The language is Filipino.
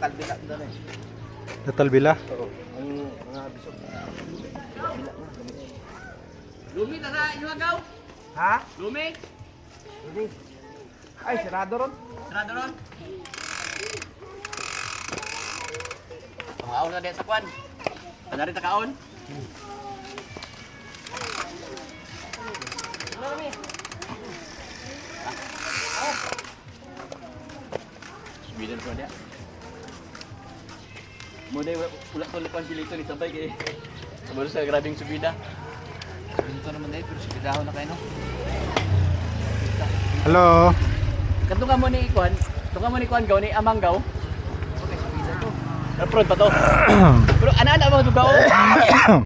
kalbila doon eh. Natalbila? Oo. Ang mga bisog. Lumi na sa inyo agaw? Ha? Lumi? Hindi. Ay, sirado ron. Sarado ron? Pangaon na din sa kwan. Ano rin takaon? Subidan ko dia. Muna ulat tulik pan sila ito ni sabay kay. Baru sa grabing subida. Dito naman dahil pero subidahon na kayo no. Hello? Kanto ka mo ni Kwan, tunga mo ni Kwan gaw ni Amanggaw. Okay, subida to. Naprod pa to. Pero ana-ana mo tugaw.